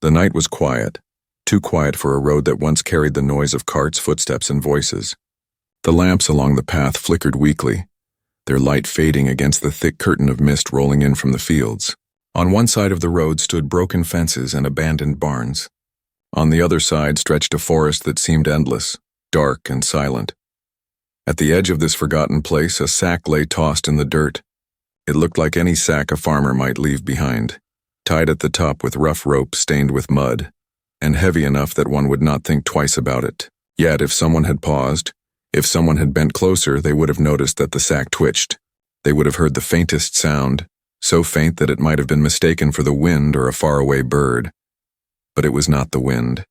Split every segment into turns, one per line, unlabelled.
The night was quiet, too quiet for a road that once carried the noise of carts, footsteps, and voices. The lamps along the path flickered weakly, their light fading against the thick curtain of mist rolling in from the fields. On one side of the road stood broken fences and abandoned barns. On the other side stretched a forest that seemed endless, dark and silent. At the edge of this forgotten place, a sack lay tossed in the dirt. It looked like any sack a farmer might leave behind, tied at the top with rough rope stained with mud, and heavy enough that one would not think twice about it. Yet if someone had paused, if someone had bent closer, they would have noticed that the sack twitched. They would have heard the faintest sound, so faint that it might have been mistaken for the wind or a faraway bird. But it was not the wind.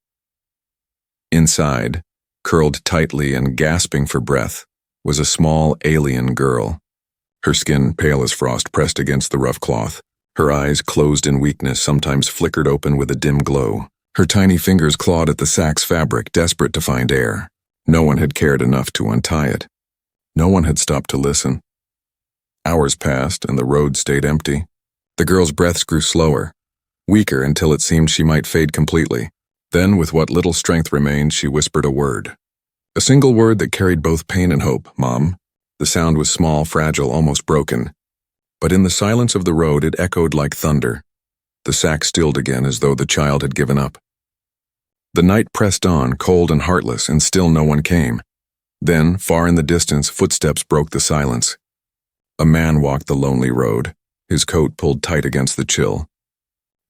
Inside, curled tightly and gasping for breath, was a small alien girl. Her skin pale as frost pressed against the rough cloth. Her eyes, closed in weakness, sometimes flickered open with a dim glow. Her tiny fingers clawed at the sack's fabric, desperate to find air. No one had cared enough to untie it. No one had stopped to listen. Hours passed, and the road stayed empty. The girl's breaths grew slower, weaker until it seemed she might fade completely. Then, with what little strength remained, she whispered a word. A single word that carried both pain and hope. Mom. The sound was small, fragile, almost broken. But in the silence of the road, it echoed like thunder. The sack stilled again as though the child had given up. The night pressed on, cold and heartless, and still no one came. Then, far in the distance, footsteps broke the silence. A man walked the lonely road, his coat pulled tight against the chill.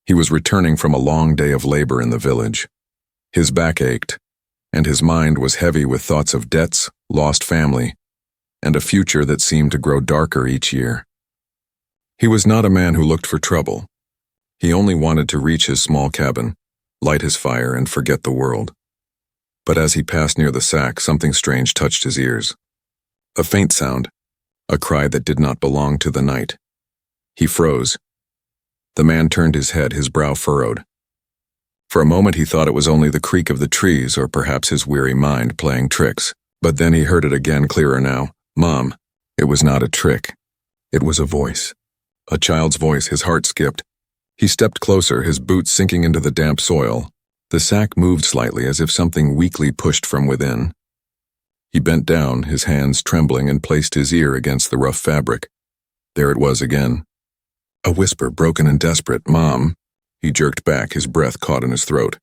He was returning from a long day of labor in the village. His back ached, and his mind was heavy with thoughts of debts, lost family, and a future that seemed to grow darker each year. He was not a man who looked for trouble. He only wanted to reach his small cabin, light his fire, and forget the world. But as he passed near the sack, something strange touched his ears. A faint sound, a cry that did not belong to the night. He froze. The man turned his head, his brow furrowed. For a moment he thought it was only the creak of the trees or perhaps his weary mind playing tricks. But then he heard it again, clearer now. Mom. It was not a trick. It was a voice. A child's voice. His heart skipped. He stepped closer, his boots sinking into the damp soil. The sack moved slightly as if something weakly pushed from within. He bent down, his hands trembling, and placed his ear against the rough fabric. There it was again. A whisper, broken and desperate. Mom. He jerked back, his breath caught in his throat.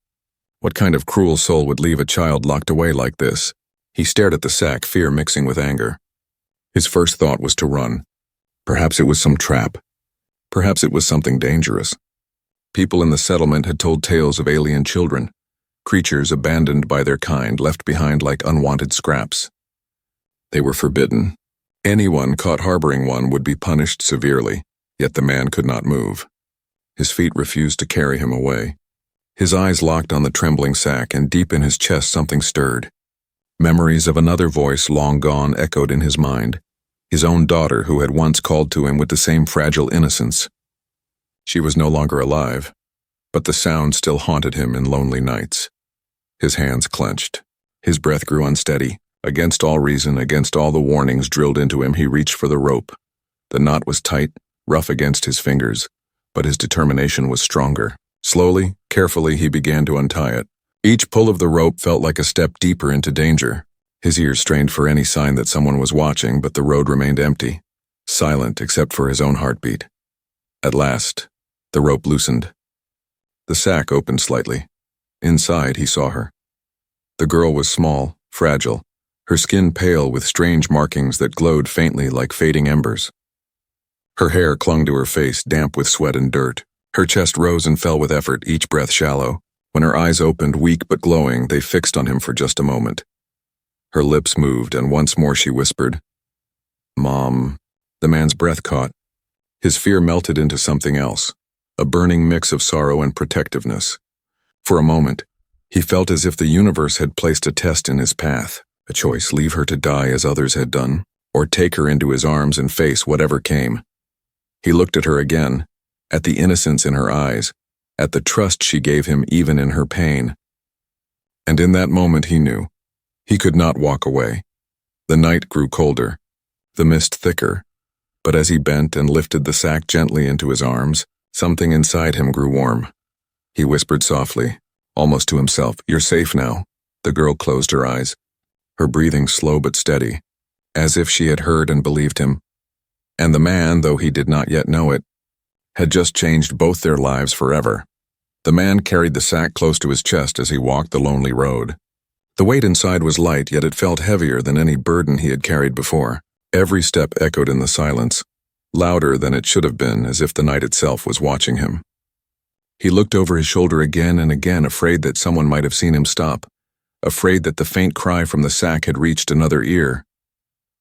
What kind of cruel soul would leave a child locked away like this? He stared at the sack, fear mixing with anger. His first thought was to run. Perhaps it was some trap. Perhaps it was something dangerous. People in the settlement had told tales of alien children, creatures abandoned by their kind, left behind like unwanted scraps. They were forbidden. Anyone caught harboring one would be punished severely, yet the man could not move. His feet refused to carry him away. His eyes locked on the trembling sack, and deep in his chest something stirred. Memories of another voice long gone echoed in his mind, his own daughter who had once called to him with the same fragile innocence. She was no longer alive, but the sound still haunted him in lonely nights. His hands clenched. His breath grew unsteady. Against all reason, against all the warnings drilled into him, he reached for the rope. The knot was tight, rough against his fingers, but his determination was stronger. Slowly, carefully, he began to untie it. Each pull of the rope felt like a step deeper into danger. His ears strained for any sign that someone was watching, but the road remained empty, silent except for his own heartbeat. At last, the rope loosened. The sack opened slightly. Inside, he saw her. The girl was small, fragile, her skin pale with strange markings that glowed faintly like fading embers. Her hair clung to her face, damp with sweat and dirt. Her chest rose and fell with effort, each breath shallow. When her eyes opened, weak but glowing, they fixed on him for just a moment. Her lips moved, and once more she whispered, Mom. The man's breath caught. His fear melted into something else, a burning mix of sorrow and protectiveness. For a moment, he felt as if the universe had placed a test in his path, a choice: leave her to die as others had done, or take her into his arms and face whatever came. He looked at her again, at the innocence in her eyes, at the trust she gave him even in her pain. And in that moment he knew. He could not walk away. The night grew colder, the mist thicker, but as he bent and lifted the sack gently into his arms, something inside him grew warm. He whispered softly, almost to himself, "You're safe now." The girl closed her eyes, her breathing slow but steady, as if she had heard and believed him. And the man, though he did not yet know it, had just changed both their lives forever. The man carried the sack close to his chest as he walked the lonely road. The weight inside was light, yet it felt heavier than any burden he had carried before. Every step echoed in the silence, louder than it should have been, as if the night itself was watching him. He looked over his shoulder again and again, afraid that someone might have seen him stop, afraid that the faint cry from the sack had reached another ear.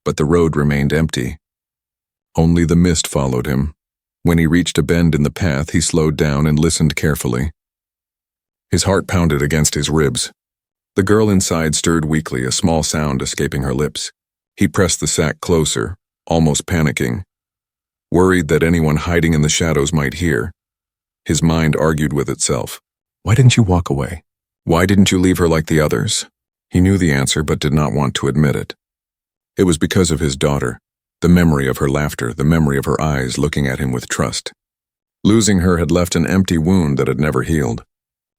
But the road remained empty. Only the mist followed him. When he reached a bend in the path, he slowed down and listened carefully. His heart pounded against his ribs. The girl inside stirred weakly, a small sound escaping her lips. He pressed the sack closer, almost panicking, worried that anyone hiding in the shadows might hear. His mind argued with itself. Why didn't you walk away? Why didn't you leave her like the others? He knew the answer but did not want to admit it. It was because of his daughter, the memory of her laughter, the memory of her eyes looking at him with trust. Losing her had left an empty wound that had never healed.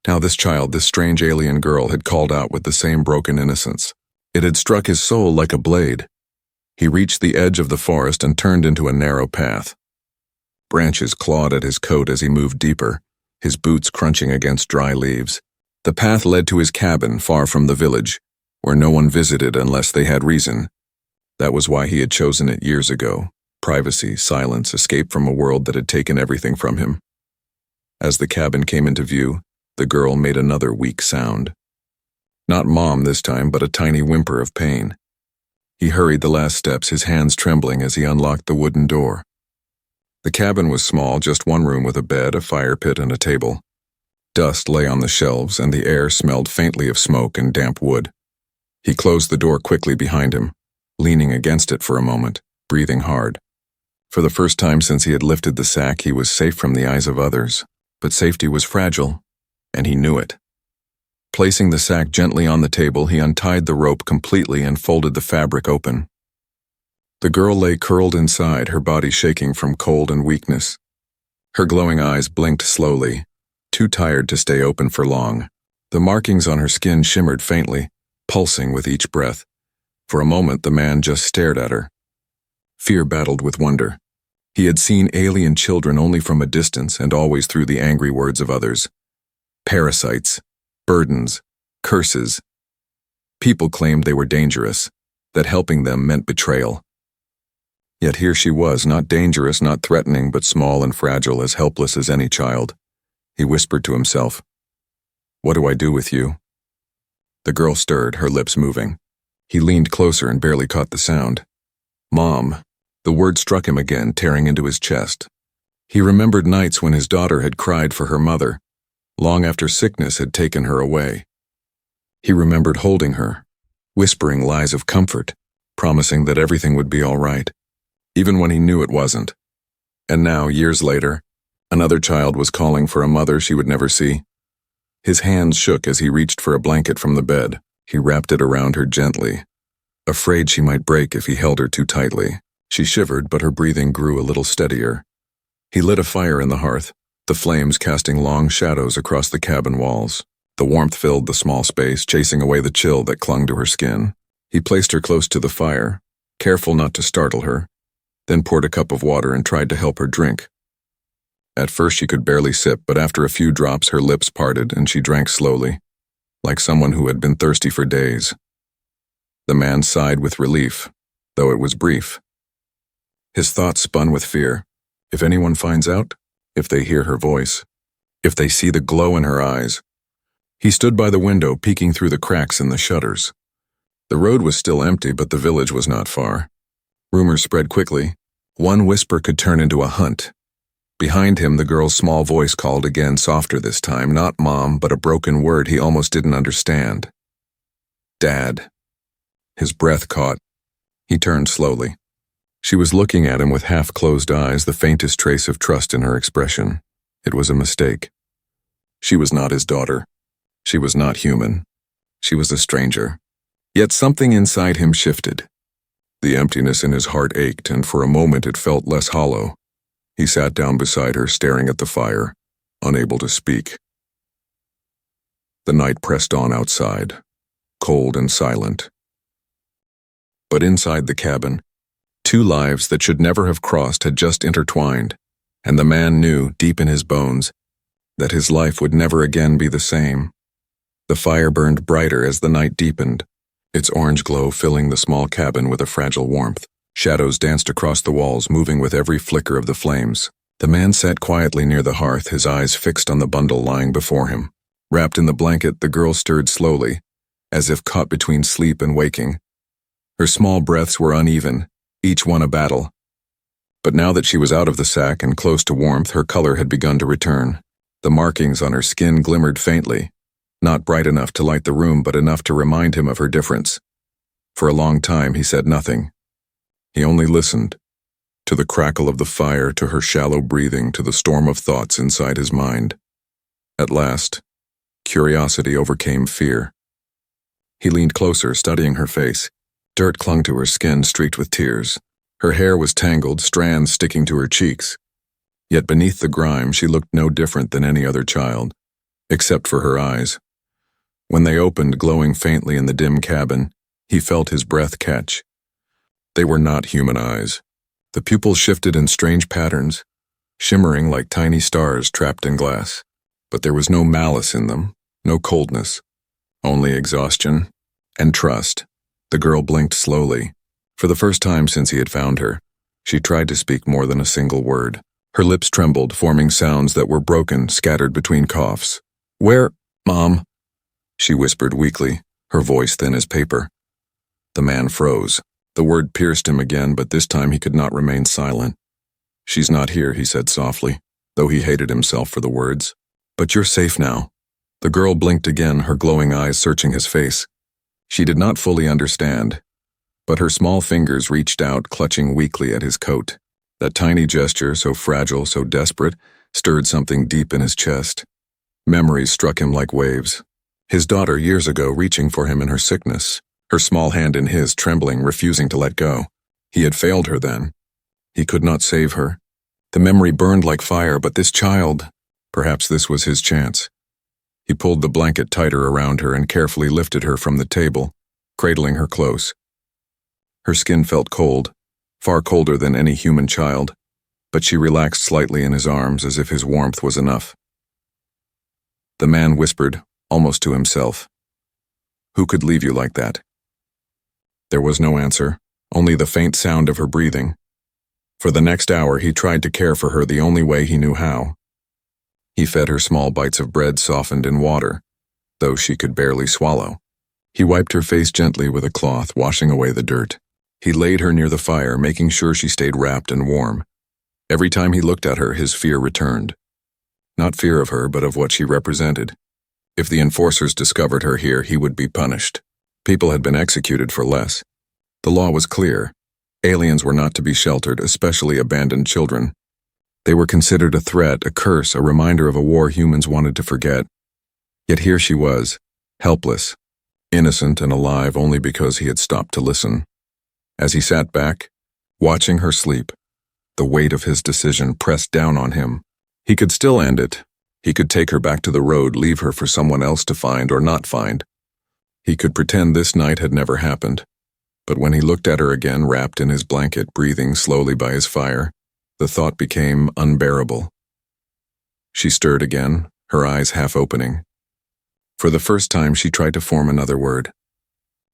Now this child, this strange alien girl, had called out with the same broken innocence. It had struck his soul like a blade. He reached the edge of the forest and turned into a narrow path. Branches clawed at his coat as he moved deeper, his boots crunching against dry leaves. The path led to his cabin, far from the village, where no one visited unless they had reason. That was why he had chosen it years ago. Privacy, silence, escape from a world that had taken everything from him. As the cabin came into view, the girl made another weak sound. Not Mom this time, but a tiny whimper of pain. He hurried the last steps, his hands trembling as he unlocked the wooden door. The cabin was small, just one room with a bed, a fire pit, and a table. Dust lay on the shelves, and the air smelled faintly of smoke and damp wood. He closed the door quickly behind him, leaning against it for a moment, breathing hard. For the first time since he had lifted the sack, he was safe from the eyes of others. But safety was fragile, and he knew it. Placing the sack gently on the table, he untied the rope completely and folded the fabric open. The girl lay curled inside, her body shaking from cold and weakness. Her glowing eyes blinked slowly, too tired to stay open for long. The markings on her skin shimmered faintly, pulsing with each breath. For a moment, the man just stared at her. Fear battled with wonder. He had seen alien children only from a distance and always through the angry words of others. Parasites, burdens, curses. People claimed they were dangerous, that helping them meant betrayal. Yet here she was, not dangerous, not threatening, but small and fragile, as helpless as any child. He whispered to himself, "What do I do with you?" The girl stirred, her lips moving. He leaned closer and barely caught the sound. "Mom." The word struck him again, tearing into his chest. He remembered nights when his daughter had cried for her mother, long after sickness had taken her away. He remembered holding her, whispering lies of comfort, promising that everything would be all right, even when he knew it wasn't. And now, years later, another child was calling for a mother she would never see. His hands shook as he reached for a blanket from the bed. He wrapped it around her gently, afraid she might break if he held her too tightly. She shivered, but her breathing grew a little steadier. He lit a fire in the hearth, the flames casting long shadows across the cabin walls. The warmth filled the small space, chasing away the chill that clung to her skin. He placed her close to the fire, careful not to startle her, then poured a cup of water and tried to help her drink. At first she could barely sip, but after a few drops her lips parted and she drank slowly, like someone who had been thirsty for days. The man sighed with relief, though it was brief. His thoughts spun with fear. If anyone finds out, if they hear her voice, if they see the glow in her eyes. He stood by the window, peeking through the cracks in the shutters. The road was still empty, but the village was not far. Rumors spread quickly. One whisper could turn into a hunt. Behind him, the girl's small voice called again, softer this time, not Mom, but a broken word he almost didn't understand. Dad. His breath caught. He turned slowly. She was looking at him with half-closed eyes, the faintest trace of trust in her expression. It was a mistake. She was not his daughter. She was not human. She was a stranger. Yet something inside him shifted. The emptiness in his heart ached, and for a moment it felt less hollow. He sat down beside her, staring at the fire, unable to speak. The night pressed on outside, cold and silent. But inside the cabin, two lives that should never have crossed had just intertwined, and the man knew, deep in his bones, that his life would never again be the same. The fire burned brighter as the night deepened, its orange glow filling the small cabin with a fragile warmth. Shadows danced across the walls, moving with every flicker of the flames. The man sat quietly near the hearth, his eyes fixed on the bundle lying before him. Wrapped in the blanket, the girl stirred slowly, as if caught between sleep and waking. Her small breaths were uneven, each one a battle. But now that she was out of the sack and close to warmth, her color had begun to return. The markings on her skin glimmered faintly, not bright enough to light the room, but enough to remind him of her difference. For a long time he said nothing. He only listened, to the crackle of the fire, to her shallow breathing, to the storm of thoughts inside his mind. At last, curiosity overcame fear. He leaned closer, studying her face. Dirt clung to her skin, streaked with tears. Her hair was tangled, strands sticking to her cheeks. Yet beneath the grime, she looked no different than any other child, except for her eyes. When they opened, glowing faintly in the dim cabin, he felt his breath catch. They were not human eyes. The pupils shifted in strange patterns, shimmering like tiny stars trapped in glass. But there was no malice in them, no coldness, only exhaustion and trust. The girl blinked slowly. For the first time since he had found her, she tried to speak more than a single word. Her lips trembled, forming sounds that were broken, scattered between coughs. "Where, Mom?" she whispered weakly, her voice thin as paper. The man froze. The word pierced him again, but this time he could not remain silent. "She's not here," he said softly, though he hated himself for the words. "But you're safe now." The girl blinked again, her glowing eyes searching his face. She did not fully understand, but her small fingers reached out, clutching weakly at his coat. That tiny gesture, so fragile, so desperate, stirred something deep in his chest. Memories struck him like waves. His daughter years ago, reaching for him in her sickness, her small hand in his, trembling, refusing to let go. He had failed her then. He could not save her. The memory burned like fire, but this child, perhaps this was his chance. He pulled the blanket tighter around her and carefully lifted her from the table, cradling her close. Her skin felt cold, far colder than any human child, but she relaxed slightly in his arms as if his warmth was enough. The man whispered, almost to himself, "Who could leave you like that?" There was no answer, only the faint sound of her breathing. For the next hour he tried to care for her the only way he knew how. He fed her small bites of bread softened in water, though she could barely swallow. He wiped her face gently with a cloth, washing away the dirt. He laid her near the fire, making sure she stayed wrapped and warm. Every time he looked at her, his fear returned. Not fear of her, but of what she represented. If the enforcers discovered her here, he would be punished. People had been executed for less. The law was clear. Aliens were not to be sheltered, especially abandoned children. They were considered a threat, a curse, a reminder of a war humans wanted to forget. Yet here she was, helpless, innocent and alive only because he had stopped to listen. As he sat back, watching her sleep, the weight of his decision pressed down on him. He could still end it. He could take her back to the road, leave her for someone else to find or not find. He could pretend this night had never happened. But when he looked at her again, wrapped in his blanket, breathing slowly by his fire, the thought became unbearable. She stirred again, her eyes half opening. For the first time, she tried to form another word.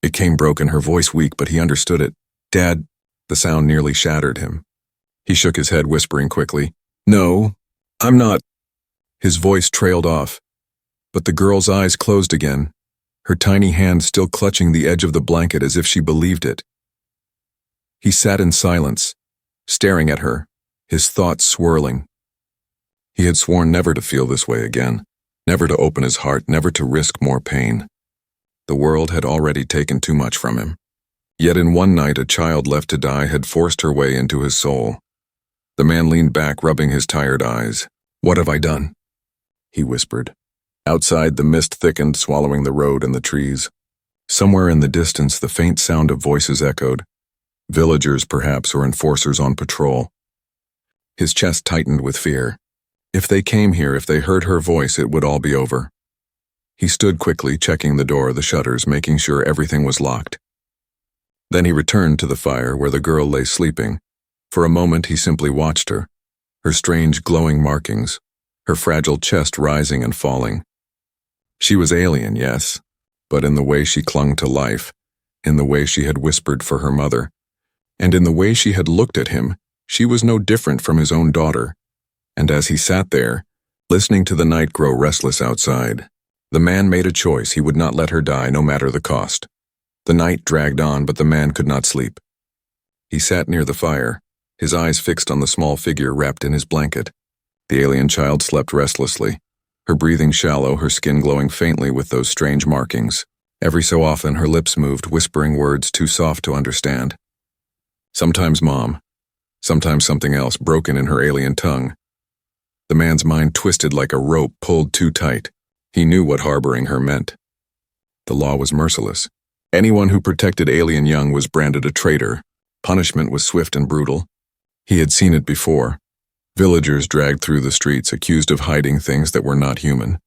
It came broken, her voice weak, but he understood it. "Dad," the sound nearly shattered him. He shook his head, whispering quickly, "No, I'm not." His voice trailed off, but the girl's eyes closed again, her tiny hand still clutching the edge of the blanket as if she believed it. He sat in silence, staring at her, his thoughts swirling. He had sworn never to feel this way again, never to open his heart, never to risk more pain. The world had already taken too much from him. Yet in one night, a child left to die had forced her way into his soul. The man leaned back, rubbing his tired eyes. "What have I done?" he whispered. Outside, the mist thickened, swallowing the road and the trees. Somewhere in the distance, the faint sound of voices echoed. Villagers, perhaps, or enforcers on patrol. His chest tightened with fear. If they came here, if they heard her voice, it would all be over. He stood quickly, checking the door, the shutters, making sure everything was locked. Then he returned to the fire where the girl lay sleeping. For a moment he simply watched her, her strange glowing markings, her fragile chest rising and falling. She was alien, yes, but in the way she clung to life, in the way she had whispered for her mother, and in the way she had looked at him, she was no different from his own daughter. And as he sat there, listening to the night grow restless outside, the man made a choice. He would not let her die, no matter the cost. The night dragged on, but the man could not sleep. He sat near the fire, his eyes fixed on the small figure wrapped in his blanket. The alien child slept restlessly, her breathing shallow, her skin glowing faintly with those strange markings. Every so often her lips moved, whispering words too soft to understand. Sometimes Mom, sometimes something else, broken in her alien tongue. The man's mind twisted like a rope pulled too tight. He knew what harboring her meant. The law was merciless. Anyone who protected alien young was branded a traitor. Punishment was swift and brutal. He had seen it before. Villagers dragged through the streets, accused of hiding things that were not human.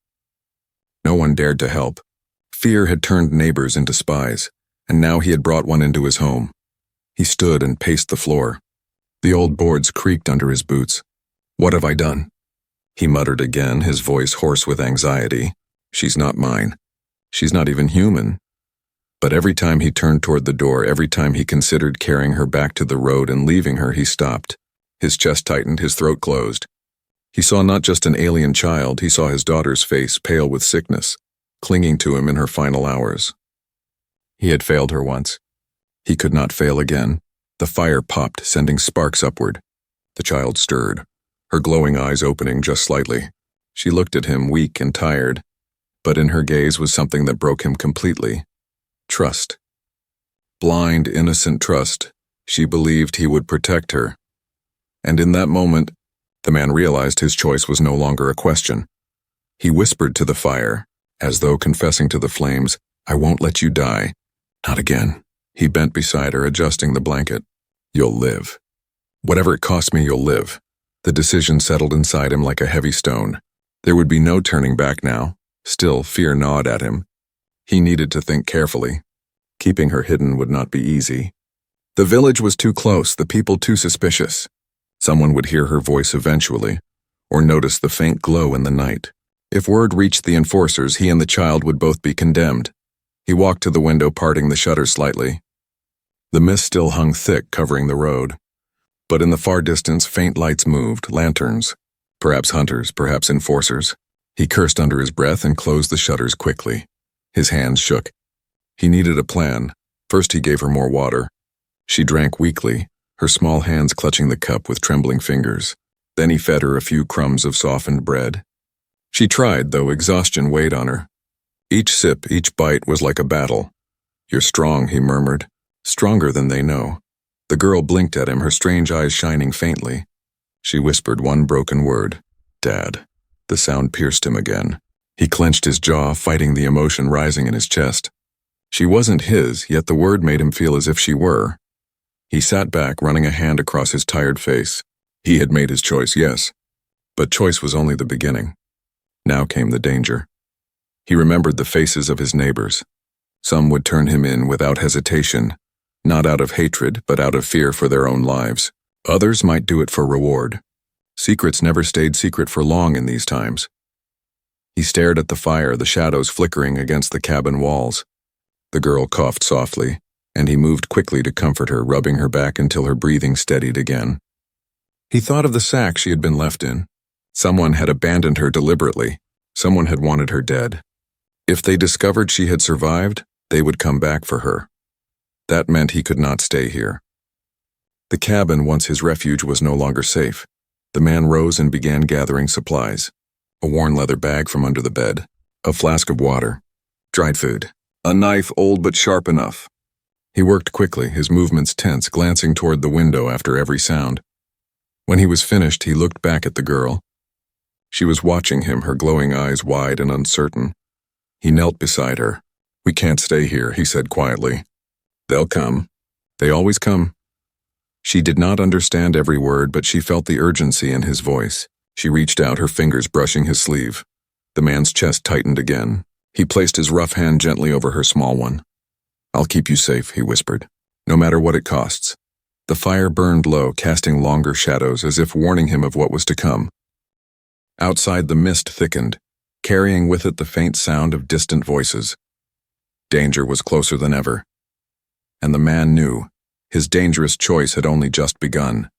No one dared to help. Fear had turned neighbors into spies, and now he had brought one into his home. He stood and paced the floor. The old boards creaked under his boots. "What have I done?" He muttered again, his voice hoarse with anxiety. "She's not mine. She's not even human." But every time he turned toward the door, every time he considered carrying her back to the road and leaving her, he stopped. His chest tightened, his throat closed. He saw not just an alien child, he saw his daughter's face, pale with sickness, clinging to him in her final hours. He had failed her once. He could not fail again. The fire popped, sending sparks upward. The child stirred, her glowing eyes opening just slightly. She looked at him, weak and tired, but in her gaze was something that broke him completely. Trust. Blind, innocent trust. She believed he would protect her. And in that moment, the man realized his choice was no longer a question. He whispered to the fire, as though confessing to the flames, "I won't let you die. Not again." He bent beside her, adjusting the blanket. "You'll live. Whatever it costs me, you'll live." The decision settled inside him like a heavy stone. There would be no turning back now. Still, fear gnawed at him. He needed to think carefully. Keeping her hidden would not be easy. The village was too close, the people too suspicious. Someone would hear her voice eventually, or notice the faint glow in the night. If word reached the enforcers, he and the child would both be condemned. He walked to the window, parting the shutters slightly. The mist still hung thick, covering the road. But in the far distance, faint lights moved, lanterns. Perhaps hunters, perhaps enforcers. He cursed under his breath and closed the shutters quickly. His hands shook. He needed a plan. First he gave her more water. She drank weakly, her small hands clutching the cup with trembling fingers. Then he fed her a few crumbs of softened bread. She tried, though exhaustion weighed on her. Each sip, each bite was like a battle. "You're strong," he murmured. "Stronger than they know." The girl blinked at him, her strange eyes shining faintly. She whispered one broken word, "Dad." The sound pierced him again. He clenched his jaw, fighting the emotion rising in his chest. She wasn't his, yet the word made him feel as if she were. He sat back, running a hand across his tired face. He had made his choice, yes, but choice was only the beginning. Now came the danger. He remembered the faces of his neighbors. Some would turn him in without hesitation, not out of hatred, but out of fear for their own lives. Others might do it for reward. Secrets never stayed secret for long in these times. He stared at the fire, the shadows flickering against the cabin walls. The girl coughed softly, and he moved quickly to comfort her, rubbing her back until her breathing steadied again. He thought of the sack she had been left in. Someone had abandoned her deliberately. Someone had wanted her dead. If they discovered she had survived, they would come back for her. That meant he could not stay here. The cabin, once his refuge, was no longer safe. The man rose and began gathering supplies. A worn leather bag from under the bed, a flask of water, dried food, a knife old but sharp enough. He worked quickly, his movements tense, glancing toward the window after every sound. When he was finished, he looked back at the girl. She was watching him, her glowing eyes wide and uncertain. He knelt beside her. "We can't stay here," he said quietly. "They'll come. They always come." She did not understand every word, but she felt the urgency in his voice. She reached out, her fingers brushing his sleeve. The man's chest tightened again. He placed his rough hand gently over her small one. "I'll keep you safe," he whispered, "no matter what it costs." The fire burned low, casting longer shadows as if warning him of what was to come. Outside, the mist thickened, carrying with it the faint sound of distant voices. Danger was closer than ever. And the man knew his dangerous choice had only just begun.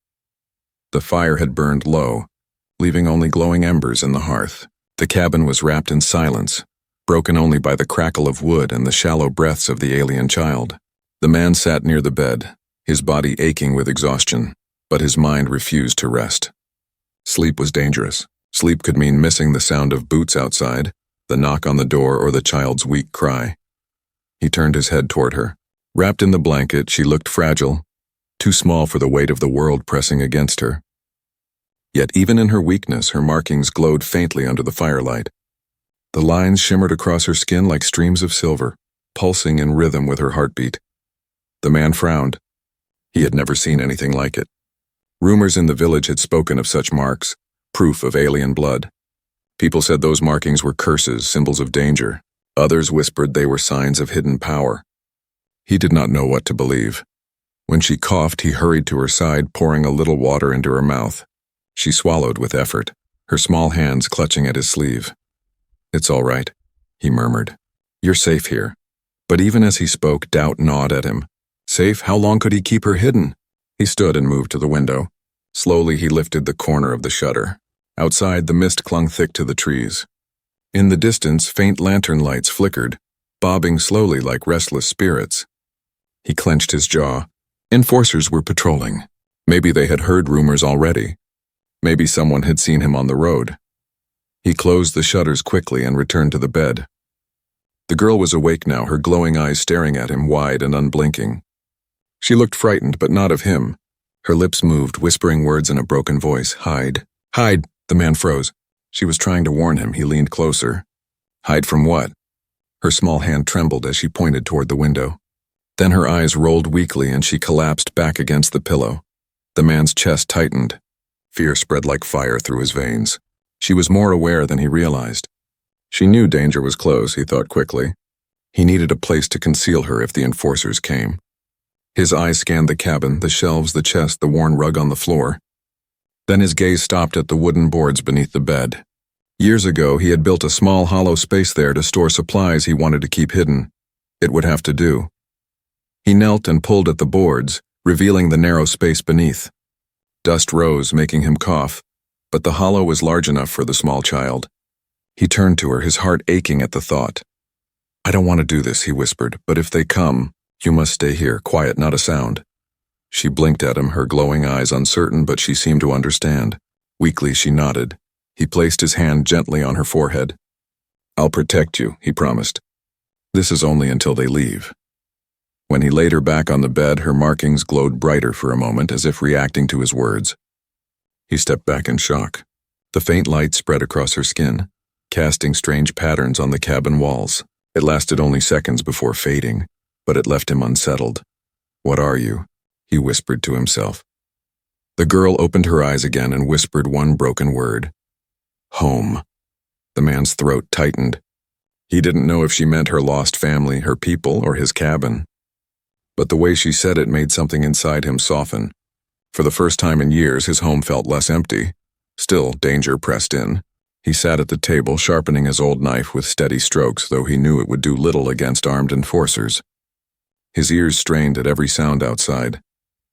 The fire had burned low, leaving only glowing embers in the hearth. The cabin was wrapped in silence, broken only by the crackle of wood and the shallow breaths of the alien child. The man sat near the bed, his body aching with exhaustion, but his mind refused to rest. Sleep was dangerous. Sleep could mean missing the sound of boots outside, the knock on the door, or the child's weak cry. He turned his head toward her. Wrapped in the blanket, she looked fragile, too small for the weight of the world pressing against her. Yet even in her weakness, her markings glowed faintly under the firelight. The lines shimmered across her skin like streams of silver, pulsing in rhythm with her heartbeat. The man frowned. He had never seen anything like it. Rumors in the village had spoken of such marks, proof of alien blood. People said those markings were curses, symbols of danger. Others whispered they were signs of hidden power. He did not know what to believe. When she coughed, he hurried to her side, pouring a little water into her mouth. She swallowed with effort, her small hands clutching at his sleeve. "It's all right," he murmured. "You're safe here." But even as he spoke, doubt gnawed at him. Safe? How long could he keep her hidden? He stood and moved to the window. Slowly he lifted the corner of the shutter. Outside, the mist clung thick to the trees. In the distance, faint lantern lights flickered, bobbing slowly like restless spirits. He clenched his jaw. Enforcers were patrolling. Maybe they had heard rumors already. Maybe someone had seen him on the road. He closed the shutters quickly and returned to the bed. The girl was awake now, her glowing eyes staring at him, wide and unblinking. She looked frightened, but not of him. Her lips moved, whispering words in a broken voice. "Hide. Hide!" The man froze. She was trying to warn him. He leaned closer. Hide from what? Her small hand trembled as she pointed toward the window. Then her eyes rolled weakly and she collapsed back against the pillow. The man's chest tightened. Fear spread like fire through his veins. She was more aware than he realized. She knew danger was close, he thought quickly. He needed a place to conceal her if the enforcers came. His eyes scanned the cabin, the shelves, the chest, the worn rug on the floor. Then his gaze stopped at the wooden boards beneath the bed. Years ago, he had built a small hollow space there to store supplies he wanted to keep hidden. It would have to do. He knelt and pulled at the boards, revealing the narrow space beneath. Dust rose, making him cough, but the hollow was large enough for the small child. He turned to her, his heart aching at the thought. "I don't want to do this," he whispered, "but if they come, you must stay here, quiet, not a sound." She blinked at him, her glowing eyes uncertain, but she seemed to understand. Weakly, she nodded. He placed his hand gently on her forehead. "I'll protect you," he promised. "This is only until they leave." When he laid her back on the bed, her markings glowed brighter for a moment, as if reacting to his words. He stepped back in shock. The faint light spread across her skin, casting strange patterns on the cabin walls. It lasted only seconds before fading, but it left him unsettled. "What are you?" he whispered to himself. The girl opened her eyes again and whispered one broken word. "Home." The man's throat tightened. He didn't know if she meant her lost family, her people, or his cabin. But the way she said it made something inside him soften. For the first time in years, his home felt less empty. Still, danger pressed in. He sat at the table, sharpening his old knife with steady strokes, though he knew it would do little against armed enforcers. His ears strained at every sound outside.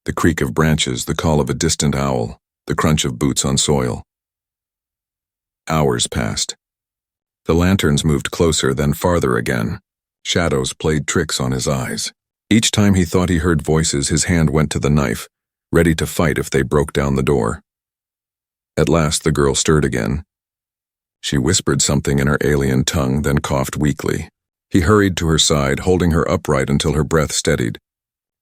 The creak of branches, the call of a distant owl, the crunch of boots on soil. Hours passed. The lanterns moved closer, then farther again. Shadows played tricks on his eyes. Each time he thought he heard voices, his hand went to the knife, ready to fight if they broke down the door. At last, the girl stirred again. She whispered something in her alien tongue, then coughed weakly. He hurried to her side, holding her upright until her breath steadied.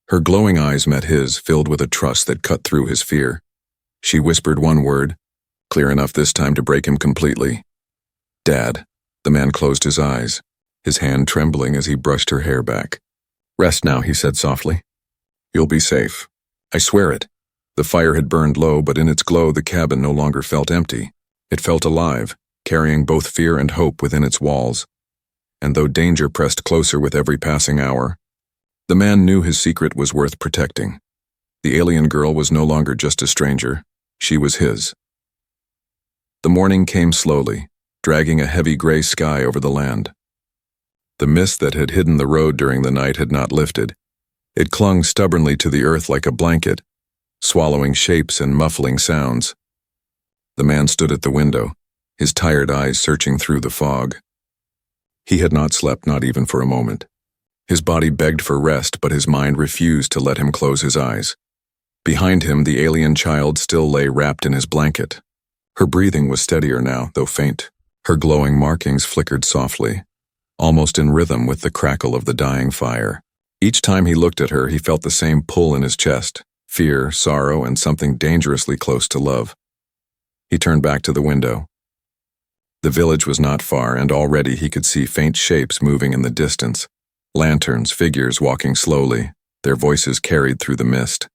Her glowing eyes met his, filled with a trust that cut through his fear. She whispered one word, clear enough this time to break him completely. "Dad." The man closed his eyes, his hand trembling as he brushed her hair back. "Rest now," he said softly. "You'll be safe. I swear it." The fire had burned low, but in its glow the cabin no longer felt empty. It felt alive, carrying both fear and hope within its walls. and though danger pressed closer with every passing hour, the man knew his secret was worth protecting. The alien girl was no longer just a stranger, she was his. The morning came slowly, dragging a heavy gray sky over the land. The mist that had hidden the road during the night had not lifted. It clung stubbornly to the earth like a blanket, swallowing shapes and muffling sounds. The man stood at the window, his tired eyes searching through the fog. He had not slept, not even for a moment. His body begged for rest, but his mind refused to let him close his eyes. Behind him, the alien child still lay wrapped in his blanket. Her breathing was steadier now, though faint. Her glowing markings flickered softly, almost in rhythm with the crackle of the dying fire. Each time he looked at her, he felt the same pull in his chest, fear, sorrow, and something dangerously close to love. He turned back to the window. The village was not far, and already he could see faint shapes moving in the distance. Lanterns, figures walking slowly, their voices carried through the mist.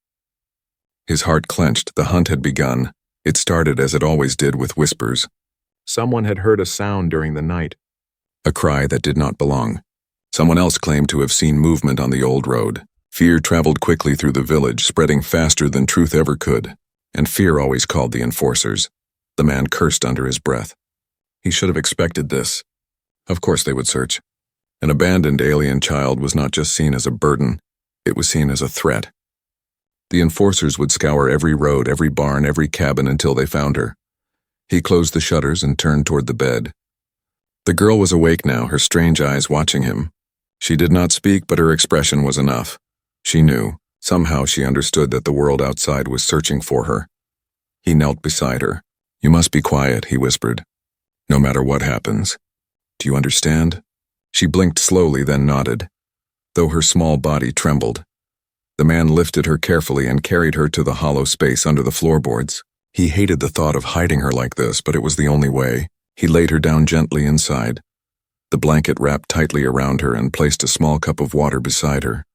His heart clenched. The hunt had begun. It started as it always did, with whispers. Someone had heard a sound during the night, a cry that did not belong. Someone else claimed to have seen movement on the old road. Fear traveled quickly through the village, spreading faster than truth ever could, and fear always called the enforcers. The man cursed under his breath. He should have expected this. Of course they would search. An abandoned alien child was not just seen as a burden, it was seen as a threat. The enforcers would scour every road, every barn, every cabin until they found her. He closed the shutters and turned toward the bed. The girl was awake now, her strange eyes watching him. She did not speak, but her expression was enough. She knew. Somehow she understood that the world outside was searching for her. He knelt beside her. "You must be quiet," he whispered. "No matter what happens. Do you understand?" She blinked slowly, then nodded, though her small body trembled. The man lifted her carefully and carried her to the hollow space under the floorboards. He hated the thought of hiding her like this, but it was the only way. He laid her down gently inside. The blanket wrapped tightly around her and placed a small cup of water beside her.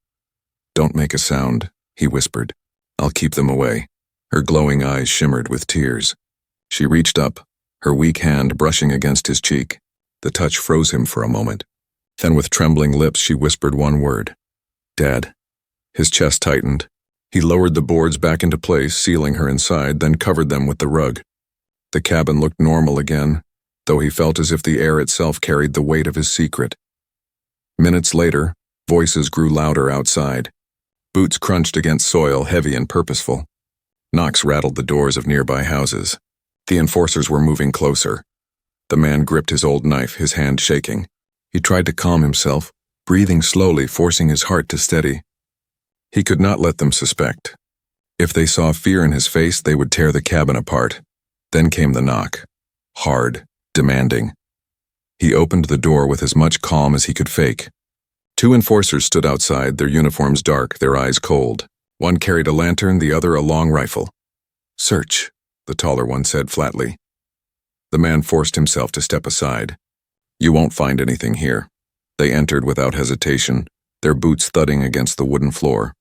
"Don't make a sound," he whispered. "I'll keep them away." Her glowing eyes shimmered with tears. She reached up, her weak hand brushing against his cheek. The touch froze him for a moment. Then with trembling lips she whispered one word. "Dad." His chest tightened. He lowered the boards back into place, sealing her inside, then covered them with the rug. The cabin looked normal again, though he felt as if the air itself carried the weight of his secret. Minutes later, voices grew louder outside. Boots crunched against soil, heavy and purposeful. Knocks rattled the doors of nearby houses. The enforcers were moving closer. The man gripped his old knife, his hand shaking. He tried to calm himself, breathing slowly, forcing his heart to steady. He could not let them suspect. If they saw fear in his face, they would tear the cabin apart. Then came the knock. Hard, demanding. He opened the door with as much calm as he could fake. Two enforcers stood outside, their uniforms dark, their eyes cold. One carried a lantern, the other a long rifle. "Search," the taller one said flatly. The man forced himself to step aside. "You won't find anything here." They entered without hesitation, their boots thudding against the wooden floor.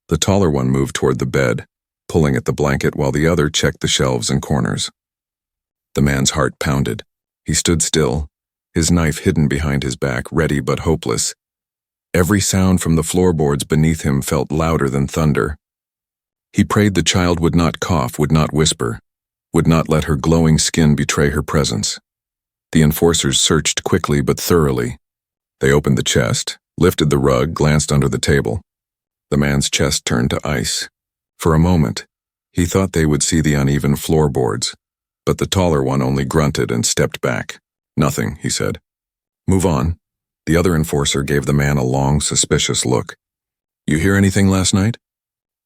The taller one moved toward the bed, pulling at the blanket while the other checked the shelves and corners. The man's heart pounded. He stood still, his knife hidden behind his back, ready but hopeless. Every sound from the floorboards beneath him felt louder than thunder. He prayed the child would not cough, would not whisper, would not let her glowing skin betray her presence. The enforcers searched quickly but thoroughly. They opened the chest, lifted the rug, glanced under the table. The man's chest turned to ice. For a moment, he thought they would see the uneven floorboards, but the taller one only grunted and stepped back. "Nothing," he said. "Move on." The other enforcer gave the man a long, suspicious look. "You hear anything last night?"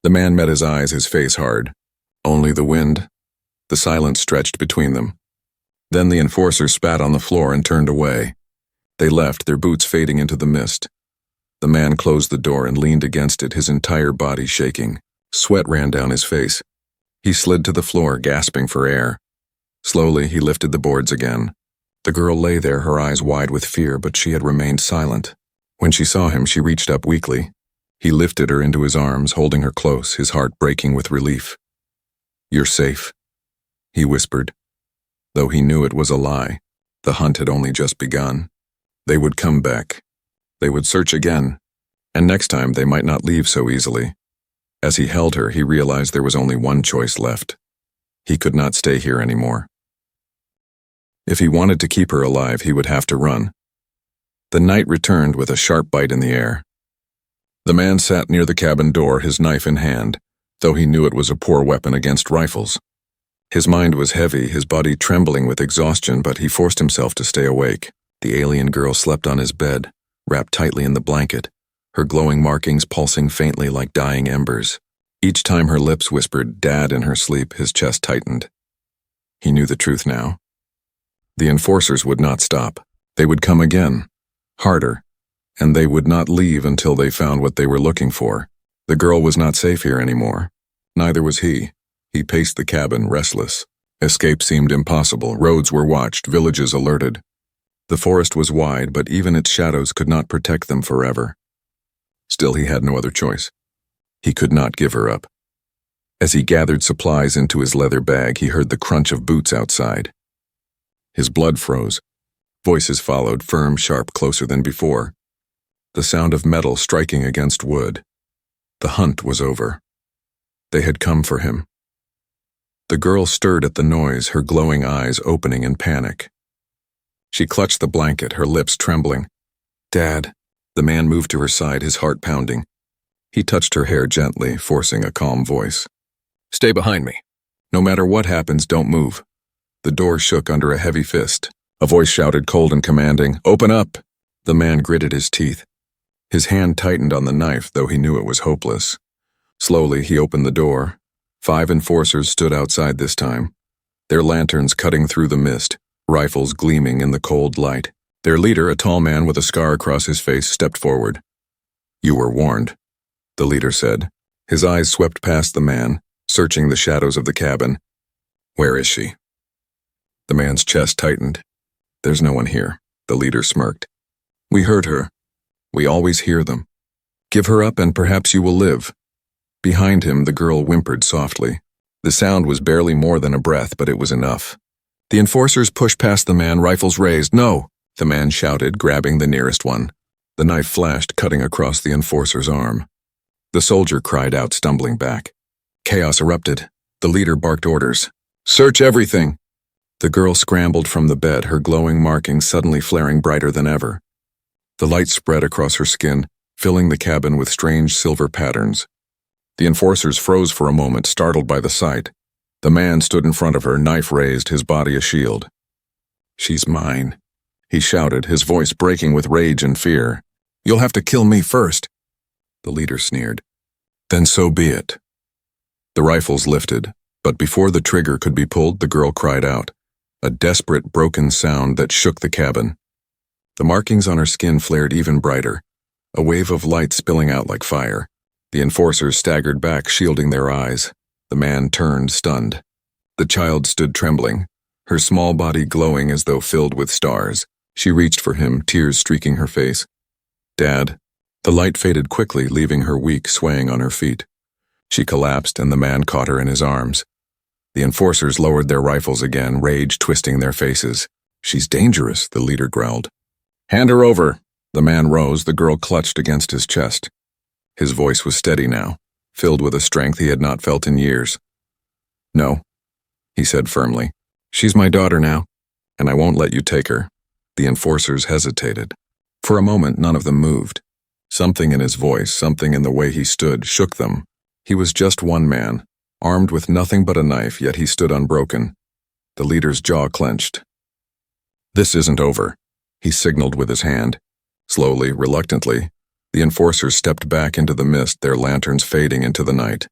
The man met his eyes, his face hard. "Only the wind." The silence stretched between them. Then the enforcer spat on the floor and turned away. They left, their boots fading into the mist. The man closed the door and leaned against it, his entire body shaking. Sweat ran down his face. He slid to the floor, gasping for air. Slowly, he lifted the boards again. The girl lay there, her eyes wide with fear, but she had remained silent. When she saw him, she reached up weakly. He lifted her into his arms, holding her close, his heart breaking with relief. "You're safe," he whispered. Though he knew it was a lie, the hunt had only just begun. They would come back. They would search again, and next time they might not leave so easily. As he held her, he realized there was only one choice left. He could not stay here anymore. If he wanted to keep her alive, he would have to run. The night returned with a sharp bite in the air. The man sat near the cabin door, his knife in hand, though he knew it was a poor weapon against rifles. His mind was heavy, his body trembling with exhaustion, but he forced himself to stay awake. The alien girl slept on his bed, wrapped tightly in the blanket, her glowing markings pulsing faintly like dying embers. Each time her lips whispered "Dad" in her sleep, his chest tightened. He knew the truth now. The enforcers would not stop. They would come again, harder, and they would not leave until they found what they were looking for. The girl was not safe here anymore. Neither was he. He paced the cabin, restless. Escape seemed impossible. Roads were watched, villages alerted. The forest was wide, but even its shadows could not protect them forever. Still, he had no other choice. He could not give her up. As he gathered supplies into his leather bag, he heard the crunch of boots outside. His blood froze. Voices followed, firm, sharp, closer than before. The sound of metal striking against wood. The hunt was over. They had come for him. The girl stirred at the noise, her glowing eyes opening in panic. She clutched the blanket, her lips trembling. "Dad." The man moved to her side, his heart pounding. He touched her hair gently, forcing a calm voice. "Stay behind me. No matter what happens, don't move." The door shook under a heavy fist. A voice shouted, cold and commanding, "Open up!" The man gritted his teeth. His hand tightened on the knife, though he knew it was hopeless. Slowly, he opened the door. 5 enforcers stood outside this time, their lanterns cutting through the mist, rifles gleaming in the cold light. Their leader, a tall man with a scar across his face, stepped forward. "You were warned," the leader said. His eyes swept past the man, searching the shadows of the cabin. "Where is she?" The man's chest tightened. "There's no one here," the leader smirked. "We heard her. We always hear them. Give her up and perhaps you will live." Behind him, the girl whimpered softly. The sound was barely more than a breath, but it was enough. The enforcers pushed past the man, rifles raised. "No!" the man shouted, grabbing the nearest one. The knife flashed, cutting across the enforcer's arm. The soldier cried out, stumbling back. Chaos erupted. The leader barked orders. "Search everything!" The girl scrambled from the bed, her glowing markings suddenly flaring brighter than ever. The light spread across her skin, filling the cabin with strange silver patterns. The enforcers froze for a moment, startled by the sight. The man stood in front of her, knife raised, his body a shield. "She's mine," he shouted, his voice breaking with rage and fear. "You'll have to kill me first." The leader sneered. "Then so be it." The rifles lifted, but before the trigger could be pulled, the girl cried out, a desperate, broken sound that shook the cabin. The markings on her skin flared even brighter, a wave of light spilling out like fire. The enforcers staggered back, shielding their eyes. The man turned, stunned. The child stood trembling, her small body glowing as though filled with stars. She reached for him, tears streaking her face. "Dad." The light faded quickly, leaving her weak, swaying on her feet. She collapsed, and the man caught her in his arms. The enforcers lowered their rifles again, rage twisting their faces. "She's dangerous," the leader growled. "Hand her over." The man rose, the girl clutched against his chest. His voice was steady now, filled with a strength he had not felt in years. "No," he said firmly. "She's my daughter now, and I won't let you take her." The enforcers hesitated. For a moment, none of them moved. Something in his voice, something in the way he stood, shook them. He was just one man, armed with nothing but a knife, yet he stood unbroken. The leader's jaw clenched. "This isn't over," he signaled with his hand. Slowly, reluctantly, the enforcers stepped back into the mist, their lanterns fading into the night.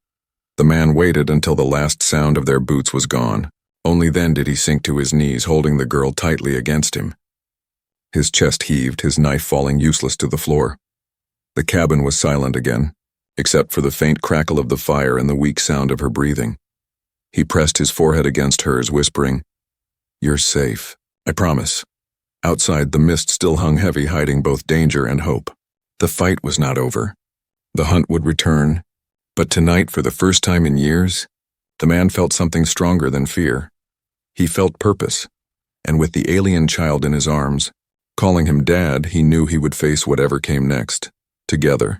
The man waited until the last sound of their boots was gone. Only then did he sink to his knees, holding the girl tightly against him. His chest heaved, his knife falling useless to the floor. The cabin was silent again, except for the faint crackle of the fire and the weak sound of her breathing. He pressed his forehead against hers, whispering, "You're safe, I promise." Outside, the mist still hung heavy, hiding both danger and hope. The fight was not over. The hunt would return, but tonight, for the first time in years, the man felt something stronger than fear. He felt purpose, and with the alien child in his arms, Calling him Dad, he knew he would face whatever came next, together.